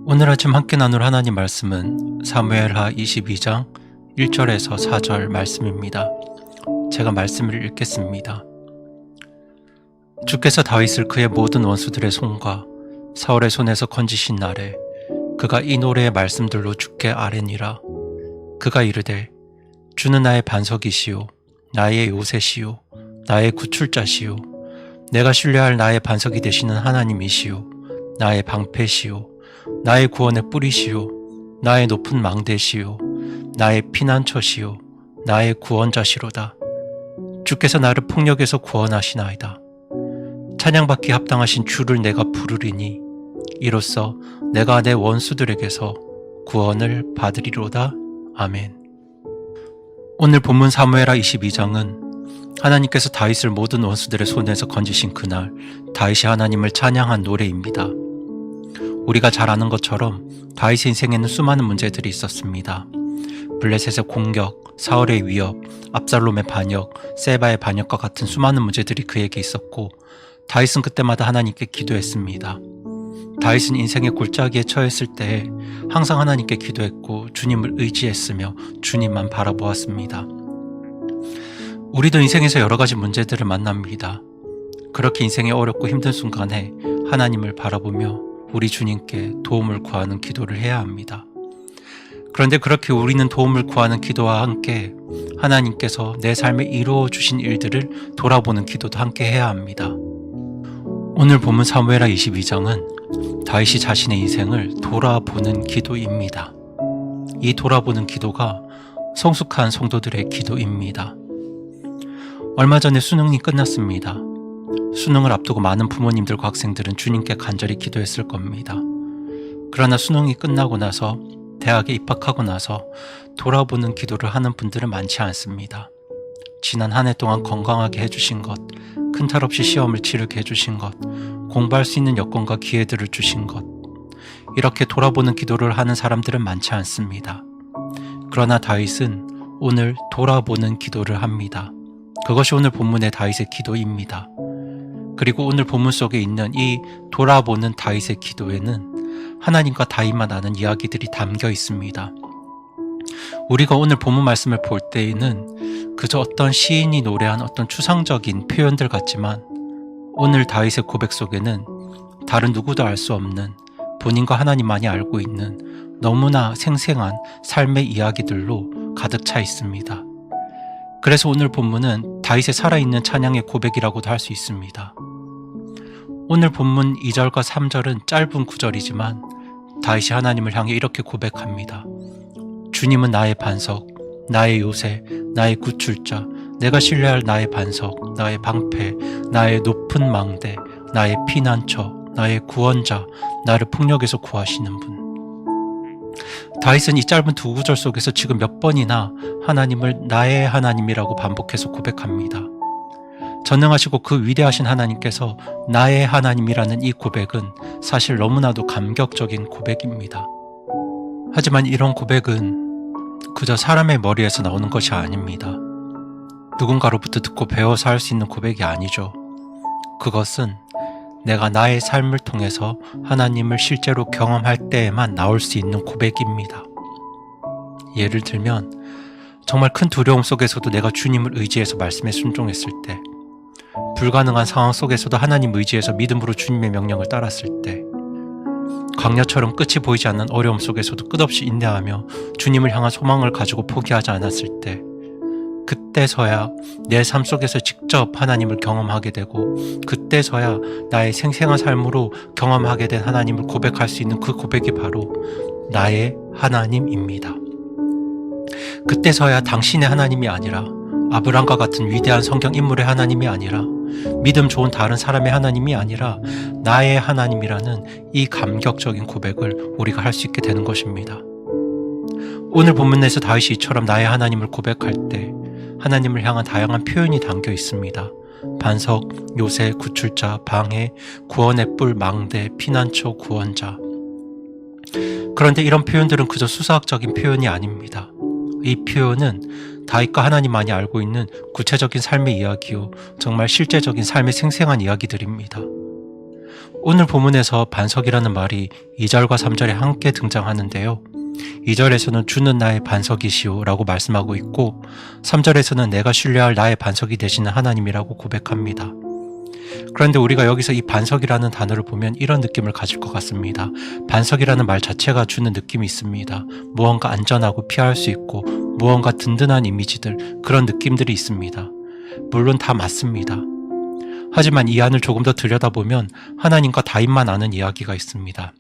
오늘 아침 함께 나눌 하나님 말씀은 사무엘하 22장 1절에서 4절 말씀입니다. 제가 말씀을 읽겠습니다. 주께서 다윗을 그의 모든 원수들의 손과 사울의 손에서 건지신 날에 그가 이 노래의 말씀들로 주께 아뢰니라. 그가 이르되 주는 나의 반석이시요 나의 요새시요 나의 구출자시요 내가 신뢰할 나의 반석이 되시는 하나님이시요 나의 방패시요 나의 구원의 뿌리시요 나의 높은 망대시요 나의 피난처시요 나의 구원자시로다. 주께서 나를 폭력에서 구원하시나이다. 찬양받기 합당하신 주를 내가 부르리니 이로써 내가 내 원수들에게서 구원을 받으리로다. 아멘. 오늘 본문 사무엘하 22장은 하나님께서 다윗을 모든 원수들의 손에서 건지신 그날 다윗이 하나님을 찬양한 노래입니다. 우리가 잘 아는 것처럼 다윗의 인생에는 수많은 문제들이 있었습니다. 블레셋의 공격, 사울의 위협, 압살롬의 반역, 세바의 반역과 같은 수많은 문제들이 그에게 있었고 다윗은 그때마다 하나님께 기도했습니다. 다윗은 인생의 골짜기에 처했을 때 항상 하나님께 기도했고 주님을 의지했으며 주님만 바라보았습니다. 우리도 인생에서 여러 가지 문제들을 만납니다. 그렇게 인생이 어렵고 힘든 순간에 하나님을 바라보며 우리 주님께 도움을 구하는 기도를 해야 합니다. 그런데 그렇게 우리는 도움을 구하는 기도와 함께 하나님께서 내 삶에 이루어 주신 일들을 돌아보는 기도도 함께 해야 합니다. 오늘 본문 사무엘하 22장은 다윗이 자신의 인생을 돌아보는 기도입니다. 이 돌아보는 기도가 성숙한 성도들의 기도입니다. 얼마 전에 수능이 끝났습니다. 수능을 앞두고 많은 부모님들과 학생들은 주님께 간절히 기도했을 겁니다. 그러나 수능이 끝나고 나서 대학에 입학하고 나서 돌아보는 기도를 하는 분들은 많지 않습니다. 지난 한 해 동안 건강하게 해주신 것, 큰탈 없이 시험을 치르게 해주신 것, 공부할 수 있는 여건과 기회들을 주신 것, 이렇게 돌아보는 기도를 하는 사람들은 많지 않습니다. 그러나 다윗은 오늘 돌아보는 기도를 합니다. 그것이 오늘 본문의 다윗의 기도입니다. 그리고 오늘 본문 속에 있는 이 돌아보는 다윗의 기도에는 하나님과 다윗만 아는 이야기들이 담겨 있습니다. 우리가 오늘 본문 말씀을 볼 때에는 그저 어떤 시인이 노래한 어떤 추상적인 표현들 같지만 오늘 다윗의 고백 속에는 다른 누구도 알 수 없는 본인과 하나님만이 알고 있는 너무나 생생한 삶의 이야기들로 가득 차 있습니다. 그래서 오늘 본문은 다윗의 살아있는 찬양의 고백이라고도 할 수 있습니다. 오늘 본문 2절과 3절은 짧은 구절이지만 다윗이 하나님을 향해 이렇게 고백합니다. 주님은 나의 반석, 나의 요새, 나의 구출자, 내가 신뢰할 나의 반석, 나의 방패, 나의 높은 망대, 나의 피난처, 나의 구원자, 나를 폭력에서 구하시는 분. 다윗은 이 짧은 두 구절 속에서 지금 몇 번이나 하나님을 나의 하나님이라고 반복해서 고백합니다. 전능하시고 그 위대하신 하나님께서 나의 하나님이라는 이 고백은 사실 너무나도 감격적인 고백입니다. 하지만 이런 고백은 그저 사람의 머리에서 나오는 것이 아닙니다. 누군가로부터 듣고 배워서 할 수 있는 고백이 아니죠. 그것은 내가 나의 삶을 통해서 하나님을 실제로 경험할 때에만 나올 수 있는 고백입니다. 예를 들면 정말 큰 두려움 속에서도 내가 주님을 의지해서 말씀에 순종했을 때, 불가능한 상황 속에서도 하나님 의지해서 믿음으로 주님의 명령을 따랐을 때, 광야처럼 끝이 보이지 않는 어려움 속에서도 끝없이 인내하며 주님을 향한 소망을 가지고 포기하지 않았을 때, 그때서야 내 삶 속에서 직접 하나님을 경험하게 되고 그때서야 나의 생생한 삶으로 경험하게 된 하나님을 고백할 수 있는 그 고백이 바로 나의 하나님입니다. 그때서야 당신의 하나님이 아니라 아브람과 같은 위대한 성경 인물의 하나님이 아니라 믿음 좋은 다른 사람의 하나님이 아니라 나의 하나님이라는 이 감격적인 고백을 우리가 할 수 있게 되는 것입니다. 오늘 본문에서 다윗이 이처럼 나의 하나님을 고백할 때 하나님을 향한 다양한 표현이 담겨 있습니다. 반석, 요새, 구출자, 방해, 구원의 뿔, 망대, 피난처, 구원자. 그런데 이런 표현들은 그저 수사학적인 표현이 아닙니다. 이 표현은 다윗과 하나님만이 알고 있는 구체적인 삶의 이야기요, 정말 실제적인 삶의 생생한 이야기들입니다. 오늘 본문에서 반석이라는 말이 2절과 3절에 함께 등장하는데요. 2절에서는 주는 나의 반석이시오 라고 말씀하고 있고 3절에서는 내가 신뢰할 나의 반석이 되시는 하나님이라고 고백합니다. 그런데 우리가 여기서 이 반석이라는 단어를 보면 이런 느낌을 가질 것 같습니다. 반석이라는 말 자체가 주는 느낌이 있습니다. 무언가 안전하고 피할 수 있고 무언가 든든한 이미지들, 그런 느낌들이 있습니다. 물론 다 맞습니다. 하지만 이 안을 조금 더 들여다보면 하나님과 다윗만 아는 이야기가 있습니다.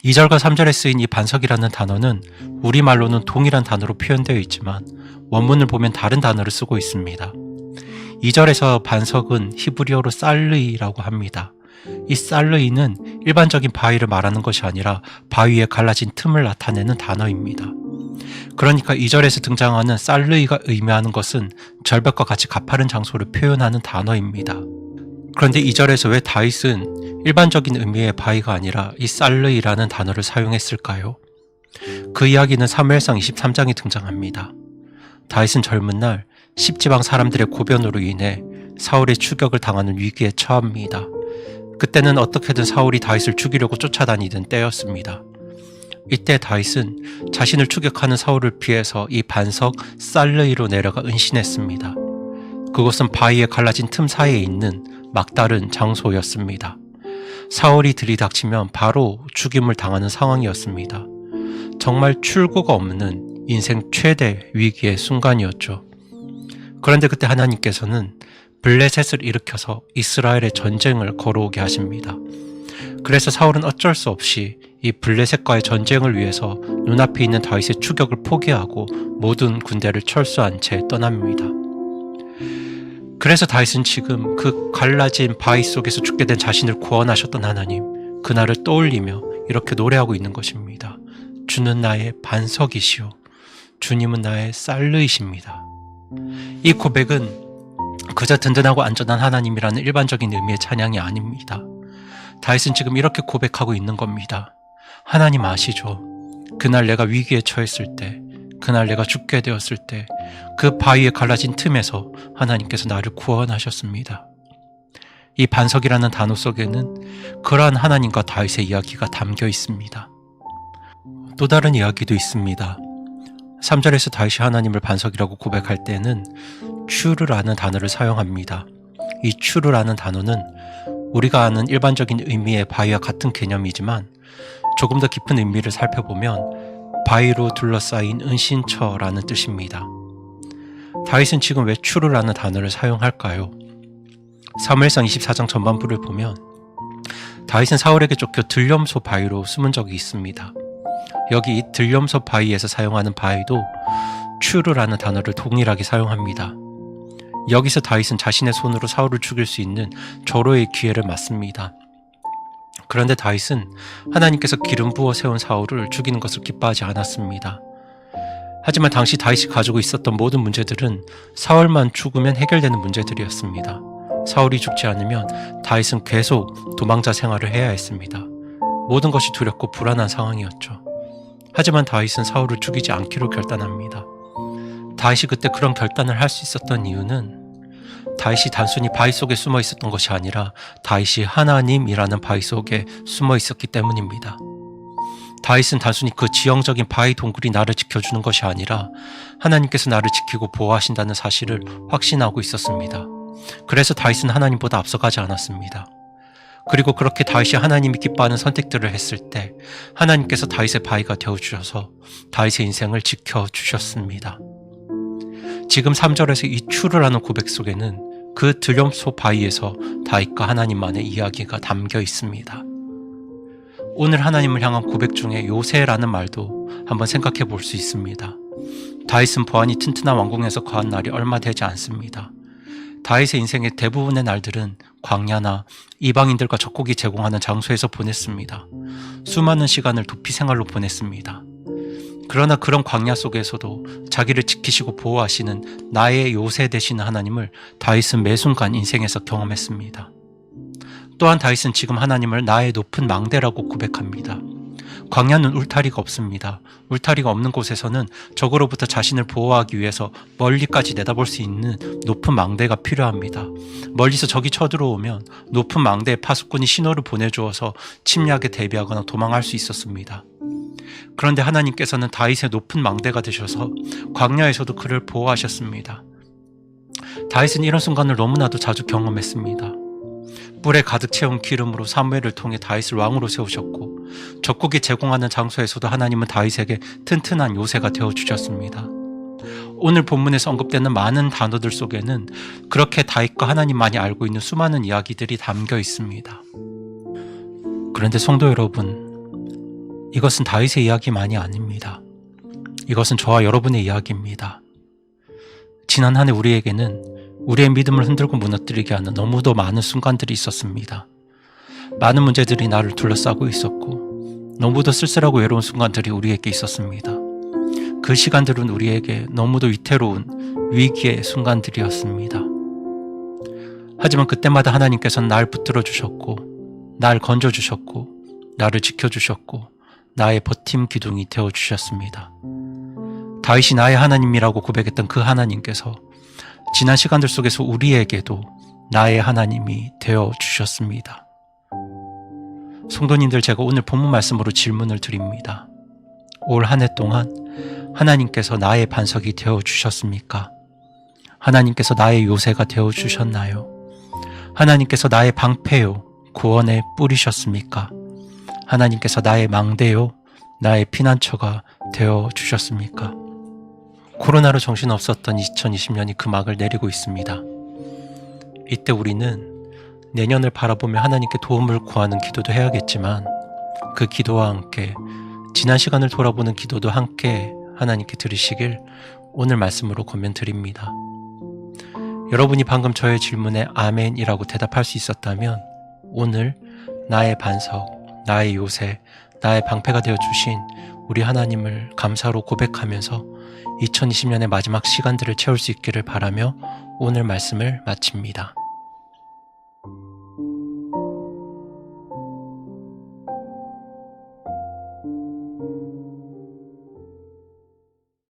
2절과 3절에 쓰인 이 반석이라는 단어는 우리말로는 동일한 단어로 표현되어 있지만 원문을 보면 다른 단어를 쓰고 있습니다. 2절에서 반석은 히브리어로 살르이라고 합니다. 이 살르이는 일반적인 바위를 말하는 것이 아니라 바위에 갈라진 틈을 나타내는 단어입니다. 그러니까 2절에서 등장하는 살르이가 의미하는 것은 절벽과 같이 가파른 장소를 표현하는 단어입니다. 그런데 2절에서 왜 다윗은 일반적인 의미의 바위가 아니라 이 살르이라는 단어를 사용했을까요? 그 이야기는 사무엘상 23장에 등장합니다. 다윗은 젊은 날 10지방 사람들의 고변으로 인해 사울의 추격을 당하는 위기에 처합니다. 그때는 어떻게든 사울이 다윗을 죽이려고 쫓아다니던 때였습니다. 이때 다윗은 자신을 추격하는 사울을 피해서 이 반석 살르이로 내려가 은신했습니다. 그곳은 바위에 갈라진 틈 사이에 있는 막다른 장소였습니다. 사울이 들이닥치면 바로 죽임을 당하는 상황이었습니다. 정말 출구가 없는 인생 최대 위기의 순간이었죠. 그런데 그때 하나님께서는 블레셋을 일으켜서 이스라엘의 전쟁을 걸어오게 하십니다. 그래서 사울은 어쩔 수 없이 이 블레셋과의 전쟁을 위해서 눈앞에 있는 다윗의 추격을 포기하고 모든 군대를 철수한 채 떠납니다. 그래서 다윗은 지금 그 갈라진 바위 속에서 죽게 된 자신을 구원하셨던 하나님, 그날을 떠올리며 이렇게 노래하고 있는 것입니다. 주는 나의 반석이시오. 주님은 나의 살르이십니다. 이 고백은 그저 든든하고 안전한 하나님이라는 일반적인 의미의 찬양이 아닙니다. 다윗은 지금 이렇게 고백하고 있는 겁니다. 하나님 아시죠? 그날 내가 위기에 처했을 때, 그날 내가 죽게 되었을 때 그 바위에 갈라진 틈에서 하나님께서 나를 구원하셨습니다. 이 반석이라는 단어 속에는 그러한 하나님과 다윗의 이야기가 담겨 있습니다. 또 다른 이야기도 있습니다. 3절에서 다윗이 하나님을 반석이라고 고백할 때는 추르라는 단어를 사용합니다. 이 추르라는 단어는 우리가 아는 일반적인 의미의 바위와 같은 개념이지만 조금 더 깊은 의미를 살펴보면 바위로 둘러싸인 은신처라는 뜻입니다. 다윗은 지금 왜 추르라는 단어를 사용할까요? 사무엘상 24장 전반부를 보면 다윗은 사울에게 쫓겨 들염소 바위로 숨은 적이 있습니다. 여기 이 들염소 바위에서 사용하는 바위도 추르라는 단어를 동일하게 사용합니다. 여기서 다윗은 자신의 손으로 사울을 죽일 수 있는 절호의 기회를 맞습니다. 그런데 다윗은 하나님께서 기름 부어 세운 사울을 죽이는 것을 기뻐하지 않았습니다. 하지만 당시 다윗이 가지고 있었던 모든 문제들은 사울만 죽으면 해결되는 문제들이었습니다. 사울이 죽지 않으면 다윗은 계속 도망자 생활을 해야 했습니다. 모든 것이 두렵고 불안한 상황이었죠. 하지만 다윗은 사울을 죽이지 않기로 결단합니다. 다윗이 그때 그런 결단을 할 수 있었던 이유는 다윗이 단순히 바위 속에 숨어 있었던 것이 아니라 다윗이 하나님이라는 바위 속에 숨어 있었기 때문입니다. 다윗은 단순히 그 지형적인 바위 동굴이 나를 지켜주는 것이 아니라 하나님께서 나를 지키고 보호하신다는 사실을 확신하고 있었습니다. 그래서 다윗은 하나님보다 앞서가지 않았습니다. 그리고 그렇게 다윗이 하나님이 기뻐하는 선택들을 했을 때 하나님께서 다윗의 바위가 되어주셔서 다윗의 인생을 지켜주셨습니다. 지금 3절에서 이 추르라는 고백 속에는 그 들염소 바위에서 다윗과 하나님만의 이야기가 담겨 있습니다. 오늘 하나님을 향한 고백 중에 요새라는 말도 한번 생각해 볼 수 있습니다. 다윗은 보안이 튼튼한 왕궁에서 거한 날이 얼마 되지 않습니다. 다윗의 인생의 대부분의 날들은 광야나 이방인들과 적국이 제공하는 장소에서 보냈습니다. 수많은 시간을 도피 생활로 보냈습니다. 그러나 그런 광야 속에서도 자기를 지키시고 보호하시는 나의 요새 되시는 하나님을 다윗은 매 순간 인생에서 경험했습니다. 또한 다윗은 지금 하나님을 나의 높은 망대라고 고백합니다. 광야는 울타리가 없습니다. 울타리가 없는 곳에서는 적으로부터 자신을 보호하기 위해서 멀리까지 내다볼 수 있는 높은 망대가 필요합니다. 멀리서 적이 쳐들어오면 높은 망대의 파수꾼이 신호를 보내주어서 침략에 대비하거나 도망할 수 있었습니다. 그런데 하나님께서는 다윗의 높은 망대가 되셔서 광야에서도 그를 보호하셨습니다. 다윗은 이런 순간을 너무나도 자주 경험했습니다. 뿔에 가득 채운 기름으로 사무엘을 통해 다윗을 왕으로 세우셨고, 적국이 제공하는 장소에서도 하나님은 다윗에게 튼튼한 요새가 되어주셨습니다. 오늘 본문에서 언급되는 많은 단어들 속에는 그렇게 다윗과 하나님만이 알고 있는 수많은 이야기들이 담겨 있습니다. 그런데 성도 여러분, 이것은 다윗의 이야기만이 아닙니다. 이것은 저와 여러분의 이야기입니다. 지난 한 해 우리에게는 우리의 믿음을 흔들고 무너뜨리게 하는 너무도 많은 순간들이 있었습니다. 많은 문제들이 나를 둘러싸고 있었고, 너무도 쓸쓸하고 외로운 순간들이 우리에게 있었습니다. 그 시간들은 우리에게 너무도 위태로운 위기의 순간들이었습니다. 하지만 그때마다 하나님께서는 날 붙들어 주셨고, 날 건져 주셨고, 나를 지켜주셨고, 나의 버팀 기둥이 되어 주셨습니다. 다윗이 나의 하나님이라고 고백했던 그 하나님께서 지난 시간들 속에서 우리에게도 나의 하나님이 되어 주셨습니다. 성도님들, 제가 오늘 본문 말씀으로 질문을 드립니다. 올 한 해 동안 하나님께서 나의 반석이 되어 주셨습니까? 하나님께서 나의 요새가 되어 주셨나요? 하나님께서 나의 방패요, 구원에 뿌리셨습니까? 하나님께서 나의 망대요, 나의 피난처가 되어 주셨습니까? 코로나로 정신없었던 2020년이 그 막을 내리고 있습니다. 이때 우리는 내년을 바라보며 하나님께 도움을 구하는 기도도 해야겠지만, 그 기도와 함께 지난 시간을 돌아보는 기도도 함께 하나님께 드리시길 오늘 말씀으로 권면드립니다. 여러분이 방금 저의 질문에 아멘이라고 대답할 수 있었다면, 오늘 나의 반석, 나의 요새, 나의 방패가 되어주신 우리 하나님을 감사로 고백하면서 2020년의 마지막 시간들을 채울 수 있기를 바라며 오늘 말씀을 마칩니다.